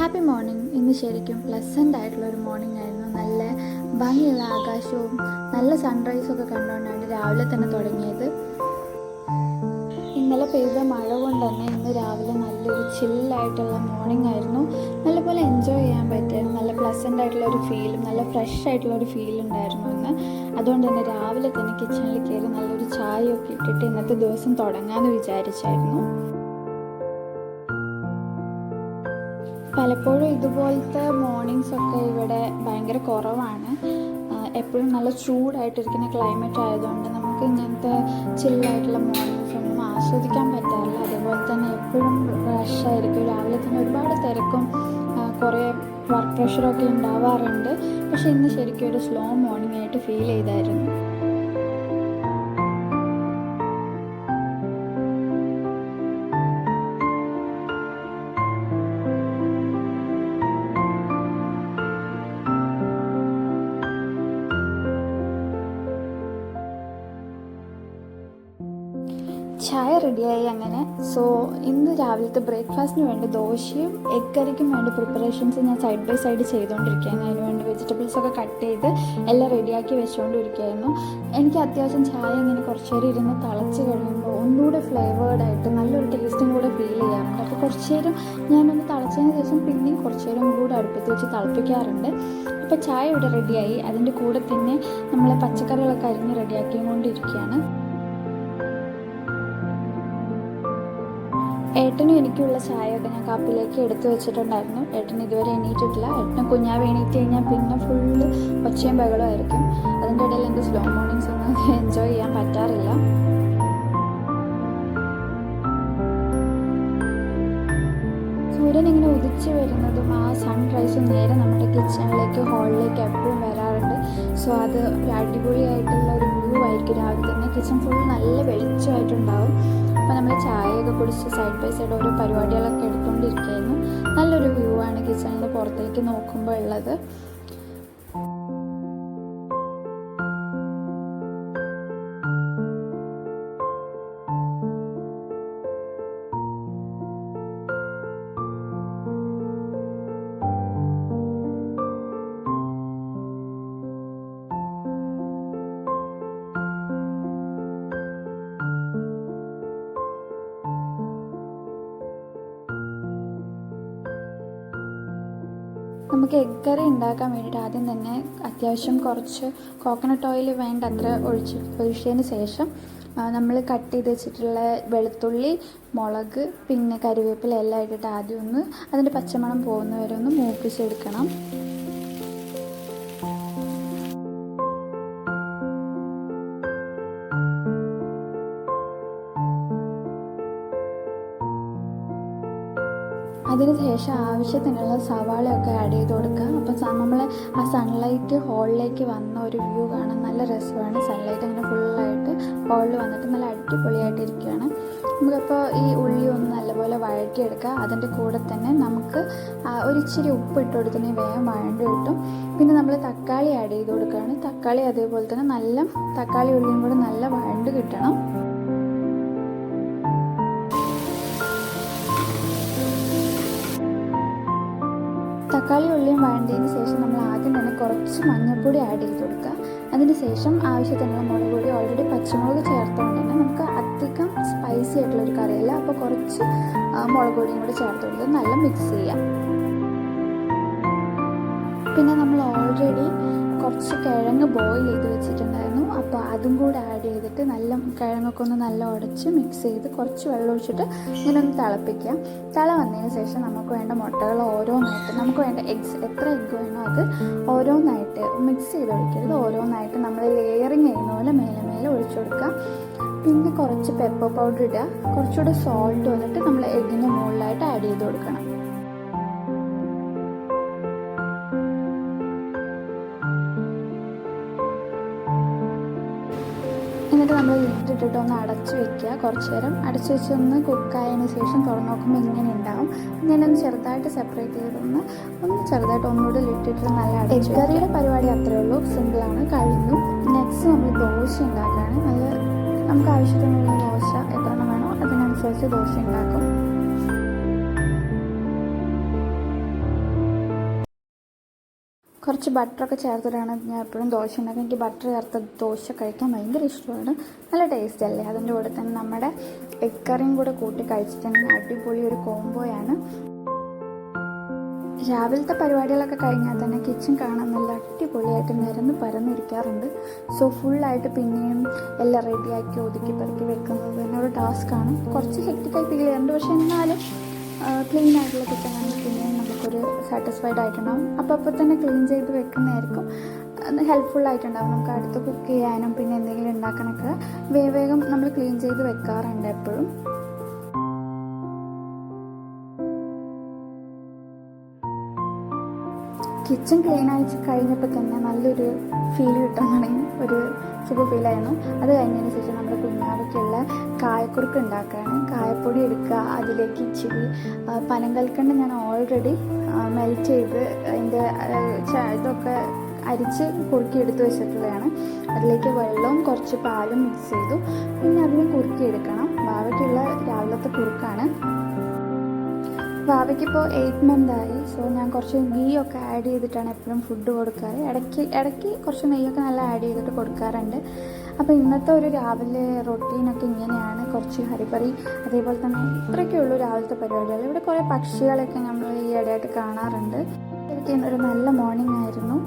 Happy morning. ഇന്ന് ശരിക്കും pleasant ആയിട്ടുള്ളൊരു മോർണിംഗ് ആയിരുന്നു. നല്ല ഭംഗിയുള്ള ആകാശവും നല്ല സൺറൈസൊക്കെ കണ്ടുകൊണ്ടാണ് രാവിലെ തന്നെ തുടങ്ങിയത്. ഇന്നലെ പെയ്ത മഴ കൊണ്ട് തന്നെ ഇന്ന് രാവിലെ നല്ലൊരു ചില്ലായിട്ടുള്ള മോർണിംഗ് ആയിരുന്നു. നല്ലപോലെ എൻജോയ് ചെയ്യാൻ പറ്റിയായിരുന്നു. നല്ല പ്ലസൻ്റ് ആയിട്ടുള്ള ഒരു ഫീലും നല്ല ഫ്രഷ് ആയിട്ടുള്ള ഒരു ഫീൽ ഉണ്ടായിരുന്നു ഇന്ന്. അതുകൊണ്ട് തന്നെ രാവിലെ തന്നെ കിച്ചണിൽ കയറി നല്ലൊരു ചായയൊക്കെ ഇട്ടിട്ട് ഇന്നത്തെ ദിവസം തുടങ്ങാമെന്ന് വിചാരിച്ചായിരുന്നു. പലപ്പോഴും ഇതുപോലത്തെ മോർണിംഗ്സൊക്കെ ഇവിടെ ഭയങ്കര കുറവാണ്. എപ്പോഴും നല്ല ചൂടായിട്ടിരിക്കുന്ന ക്ലൈമറ്റ് ആയതുകൊണ്ട് നമുക്ക് ഇങ്ങനത്തെ ചില്ലായിട്ടുള്ള മോർണിംഗ്സ് ഒന്നും ആസ്വദിക്കാൻ പറ്റാറില്ല. അതുപോലെ തന്നെ എപ്പോഴും റഷായിരിക്കും. രാവിലെ തന്നെ ഒരുപാട് തിരക്കും കുറേ വർക്ക് പ്രഷറൊക്കെ ഉണ്ടാവാറുണ്ട്. പക്ഷേ ഇന്ന് ശരിക്കും ഒരു സ്ലോ മോർണിംഗ് ആയിട്ട് ഫീൽ ചെയ്തായിരുന്നു. ചായ റെഡിയായി അങ്ങനെ. സോ ഇന്ന് രാവിലത്തെ ബ്രേക്ക്ഫാസ്റ്റിന് വേണ്ടി ദോശയും എഗ് കറിക്കും വേണ്ടി പ്രിപ്പറേഷൻസ് ഞാൻ സൈഡ് ബൈ സൈഡ് ചെയ്തുകൊണ്ടിരിക്കുകയായിരുന്നു. അതിനുവേണ്ടി വെജിറ്റബിൾസൊക്കെ കട്ട് ചെയ്ത് എല്ലാം റെഡിയാക്കി വെച്ചുകൊണ്ടിരിക്കുകയായിരുന്നു. എനിക്ക് അത്യാവശ്യം ചായ ഇങ്ങനെ കുറച്ച് നേരം ഇരുന്ന് തിളച്ച് കഴിയുമ്പോൾ ഒന്നുകൂടെ ഫ്ലേവേർഡായിട്ട് നല്ലൊരു ടേസ്റ്റും കൂടെ ഫീൽ ചെയ്യാറുണ്ട്. അപ്പോൾ കുറച്ച് നേരം ഞാനൊന്ന് തിളച്ചതിന് ശേഷം പിന്നെയും കുറച്ച് നേരം കൂടെ അടുപ്പത്ത് വെച്ച് തിളപ്പിക്കാറുണ്ട്. അപ്പോൾ ചായ ഇവിടെ റെഡിയായി. അതിൻ്റെ കൂടെ തന്നെ നമ്മളെ പച്ചക്കറികളൊക്കെ അരിഞ്ഞ് റെഡിയാക്കിക്കൊണ്ടിരിക്കുകയാണ്. ഏട്ടനും എനിക്കുള്ള ചായയൊക്കെ ഞാൻ കപ്പിലേക്ക് എടുത്തു വെച്ചിട്ടുണ്ടായിരുന്നു. ഏട്ടൻ ഇതുവരെ എണീറ്റിട്ടില്ല. ഏട്ടന് കുഞ്ഞാവ് എണീറ്റ് കഴിഞ്ഞാൽ പിന്നെ ഫുള്ള് ഒച്ചയും ബഹളവും ആയിരിക്കും. അതിൻ്റെ ഇടയിൽ എൻ്റെ സ്ലോ മോർണിംഗ്സ് ഒന്നും എൻജോയ് ചെയ്യാൻ പറ്റാറില്ല. സൂര്യൻ ഇങ്ങനെ ഉദിച്ച് വരുന്നതും ആ സൺറൈസും നേരെ നമ്മുടെ കിച്ചണിലേക്ക് ഹാളിലേക്ക് എപ്പോഴും വരാറുണ്ട്. സോ അത് ഒരു അടിപൊളിയായിട്ടുള്ള ഒരു വ്യൂ ആയിരിക്കും. രാവിലെ തന്നെ കിച്ചൺ ഫുൾ നല്ല വെളിച്ചമായിട്ടുണ്ടാവും. അപ്പോൾ നമ്മൾ ചായയൊക്കെ കുടിച്ച് സൈഡ് ബൈ സൈഡ് ഓരോ പരിപാടികളൊക്കെ എടുത്തുകൊണ്ടിരിക്കുകയായിരുന്നു. നല്ലൊരു വ്യൂ ആണ് കിച്ചണിൽ നിന്ന് പുറത്തേക്ക് നോക്കുമ്പോൾ ഉള്ളത്. നമുക്ക് എഗ് കറി ഉണ്ടാക്കാൻ വേണ്ടിയിട്ട് ആദ്യം തന്നെ അത്യാവശ്യം കുറച്ച് കോക്കനട്ട് ഓയിൽ വേണ്ട അത്ര ഒഴിച്ചതിന് ശേഷം നമ്മൾ കട്ട് ചെയ്ത് വെച്ചിട്ടുള്ള വെളുത്തുള്ളി, മുളക്, പിന്നെ കറിവേപ്പില എല്ലാം ഇട്ടിട്ട് ആദ്യം ഒന്ന് അതിൻ്റെ പച്ചമണം പോകുന്നവരെ ഒന്ന് മൂപ്പിച്ചെടുക്കണം. അതിനുശേഷം ആവശ്യത്തിനുള്ള സവാളയൊക്കെ ആഡ് ചെയ്ത് കൊടുക്കുക. അപ്പം നമ്മൾ ആ സൺലൈറ്റ് ഹോളിലേക്ക് വന്ന ഒരു വ്യൂ കാണാൻ നല്ല രസമാണ്. സൺലൈറ്റ് അങ്ങനെ ഫുള്ളായിട്ട് ഹോളിൽ വന്നിട്ട് നല്ല അടിപൊളിയായിട്ടിരിക്കുകയാണ്. നമുക്കപ്പോൾ ഈ ഉള്ളി ഒന്ന് നല്ലപോലെ വഴറ്റിയെടുക്കുക. അതിൻ്റെ കൂടെ തന്നെ നമുക്ക് ഒരിച്ചിരി ഉപ്പ് ഇട്ട് കൊടുത്തിട്ടുണ്ടെങ്കിൽ വേഗം വഴണ്ട് കിട്ടും. പിന്നെ നമ്മൾ തക്കാളി ആഡ് ചെയ്ത് കൊടുക്കുകയാണ്. തക്കാളി അതേപോലെ തന്നെ നല്ല തക്കാളി ഉള്ളിയും കൂടെ നല്ല വഴണ്ട് കിട്ടണം. തക്കാളി ഉള്ളിയും വഴണ്ടതിന് ശേഷം നമ്മൾ ആദ്യം തന്നെ കുറച്ച് മഞ്ഞൾപ്പൊടി ആഡ് ചെയ്ത് കൊടുക്കുക. അതിന് ശേഷം ആവശ്യത്തിനുള്ള മുളക് പൊടി, ഓൾറെഡി പച്ചമുളക് ചേർത്തുകൊണ്ട് തന്നെ നമുക്ക് അധികം സ്പൈസി ആയിട്ടുള്ളൊരു കറിയല്ല. അപ്പോൾ കുറച്ച് മുളക് പൊടിയും കൂടി ചേർത്ത് കൊടുത്ത് നല്ല മിക്സ് ചെയ്യാം. പിന്നെ നമ്മൾ ഓൾറെഡി കുറച്ച് കിഴങ്ങ് ബോയിൽ ചെയ്ത് വെച്ചിട്ടുണ്ടായിരുന്നു. അപ്പോൾ അതും കൂടെ ആഡ് ചെയ്തിട്ട് നല്ല കിഴങ്ങൊക്കെ ഒന്ന് നല്ല ഉടച്ച് മിക്സ് ചെയ്ത് കുറച്ച് വെള്ളം ഒഴിച്ചിട്ട് ഇങ്ങനെ ഒന്ന് തിളപ്പിക്കാം. തിള വന്നതിന് ശേഷം നമുക്ക് വേണ്ട മുട്ടകൾ ഓരോന്നായിട്ട്, നമുക്ക് വേണ്ട എഗ്സ് എത്ര എഗ്ഗ് വേണോ അത് ഓരോന്നായിട്ട് മിക്സ് ചെയ്ത് ഒഴിക്കരുത്. ഓരോന്നായിട്ട് നമ്മൾ ലെയറിങ് ചെയ്യുന്ന പോലെ മേലെ മേലെ ഒഴിച്ചു കൊടുക്കാം. പിന്നെ കുറച്ച് പെപ്പർ പൗഡർ ഇടുക. കുറച്ചുകൂടെ സോൾട്ട് വന്നിട്ട് നമ്മൾ എഗ്ഗിന് മുകളിലായിട്ട് ആഡ് ചെയ്ത് കൊടുക്കണം. എന്നിട്ട് നമ്മൾ ഇട്ടിട്ട് ഒന്ന് അടച്ചു വെക്കുക. കുറച്ച് നേരം അടച്ചു വെച്ചൊന്ന് കുക്കായതിന് ശേഷം തുറന്ന് നോക്കുമ്പോൾ ഇങ്ങനെ ഉണ്ടാവും. ഇങ്ങനെ ഒന്ന് ചെറുതായിട്ട് സെപ്പറേറ്റ് ചെയ്തൊന്ന് ചെറുതായിട്ട് ഒന്നുകൂടെ ഇട്ടിട്ട് നല്ല അടച്ചു. കറിയുടെ പരിപാടി അത്രയേ ഉള്ളൂ. സിമ്പിളാണ്, കഴിഞ്ഞു. നെക്സ്റ്റ് നമ്മൾ ദോശ ഉണ്ടാക്കുകയാണ്. അത് നമുക്ക് ആവശ്യത്തിനുള്ള ദോശ എത്രണ്ണം വേണോ അതിനനുസരിച്ച് ദോശ ഉണ്ടാക്കും. കുറച്ച് ബട്ടറൊക്കെ ചേർത്തിട്ടാണ് ഞാൻ എപ്പോഴും ദോശ ഉണ്ടാക്കുക. എനിക്ക് ബട്ടർ ചേർത്ത ദോശ കഴിക്കാൻ ഭയങ്കര ഇഷ്ടമാണ്. നല്ല ടേസ്റ്റ് അല്ലേ. അതിൻ്റെ കൂടെ തന്നെ നമ്മുടെ എഗ് കറിയും കൂടെ കൂട്ടി കഴിച്ചിട്ടുണ്ടെങ്കിൽ അടിപൊളി ഒരു കോംബോയാണ്. രാവിലത്തെ പരിപാടികളൊക്കെ കഴിഞ്ഞാൽ തന്നെ കിച്ചൺ കാണാൻ നല്ല അടിപൊളിയായിട്ട് നിരന്ന് പരന്നിരിക്കാറുണ്ട്. സോ ഫുള്ളായിട്ട് പിന്നെയും എല്ലാം റെഡിയാക്കി ഒതുക്കി പെറുക്കി വെക്കുന്നത് തന്നെ ഒരു ടാസ്ക്കാണ്. കുറച്ച് ഹെക്റ്റിക്കായി ഫീൽ ചെയ്യാറുണ്ട്. പക്ഷെ എന്നാലും ക്ലീൻ ആയിട്ടുള്ള കിച്ചൺ ആണെങ്കിൽ പിന്നെയും നമുക്കൊരു സാറ്റിസ്ഫൈഡ് ആയിട്ടുണ്ടാവും. അപ്പോൾ തന്നെ ക്ലീൻ ചെയ്ത് വെക്കുന്നതായിരിക്കും ഹെൽപ്ഫുള്ളായിട്ടുണ്ടാവും. നമുക്ക് അടുത്ത് കുക്ക് ചെയ്യാനും പിന്നെ എന്തെങ്കിലും ഉണ്ടാക്കാനൊക്കെ വേഗം നമ്മൾ ക്ലീൻ ചെയ്ത് വെക്കാറുണ്ട് എപ്പോഴും. കിച്ചൺ ക്ലീൻ ആയി കഴിഞ്ഞപ്പോൾ തന്നെ നല്ലൊരു ഫീൽ കിട്ടാൻ തുടങ്ങി. ഒരു സുഖ ഫീലായിരുന്നു. അത് കഴിഞ്ഞതിന് ശേഷം നമ്മുടെ കുഞ്ഞാവയ്ക്കുള്ള കായക്കുറുക്ക് ഉണ്ടാക്കുകയാണ്. കായപ്പൊടി എടുക്കുക, അതിലേക്ക് ഇച്ചിരി പനങ്കൽക്കണ്ട് ഞാൻ ഓൾറെഡി മെൽറ്റ് ചെയ്ത് അതിൻ്റെ ഇതൊക്കെ അരിച്ച് കുറുക്കി എടുത്ത് വെച്ചിട്ടുള്ളതാണ്. അതിലേക്ക് വെള്ളവും കുറച്ച് പാലും മിക്സ് ചെയ്തു. പിന്നെ അതിനെ കുറുക്കി എടുക്കണം. വാവയ്ക്കുള്ള രാവിലത്തെ കുറുക്കാണ്. വാവയ്ക്കിപ്പോൾ 8 months ആയി. സോ ഞാൻ കുറച്ച് ഗീ ഒക്കെ ആഡ് ചെയ്തിട്ടാണ് എപ്പോഴും ഫുഡ് കൊടുക്കാറ്. ഇടയ്ക്ക് കുറച്ച് നെയ്യൊക്കെ നല്ല ആഡ് ചെയ്തിട്ട് കൊടുക്കാറുണ്ട്. അപ്പോൾ ഇന്നത്തെ ഒരു രാവിലെ റൊട്ടീനൊക്കെ ഇങ്ങനെയാണ്. കുറച്ച് ഹരിബറി, അതേപോലെ തന്നെ ഇത്രയൊക്കെയുള്ളൂ രാവിലത്തെ പരിപാടികൾ. ഇവിടെ കുറേ പക്ഷികളൊക്കെ നമ്മൾ ഈ ഇടയായിട്ട് കാണാറുണ്ട്. എനിക്ക് ഒരു നല്ല മോർണിംഗ് ആയിരുന്നു.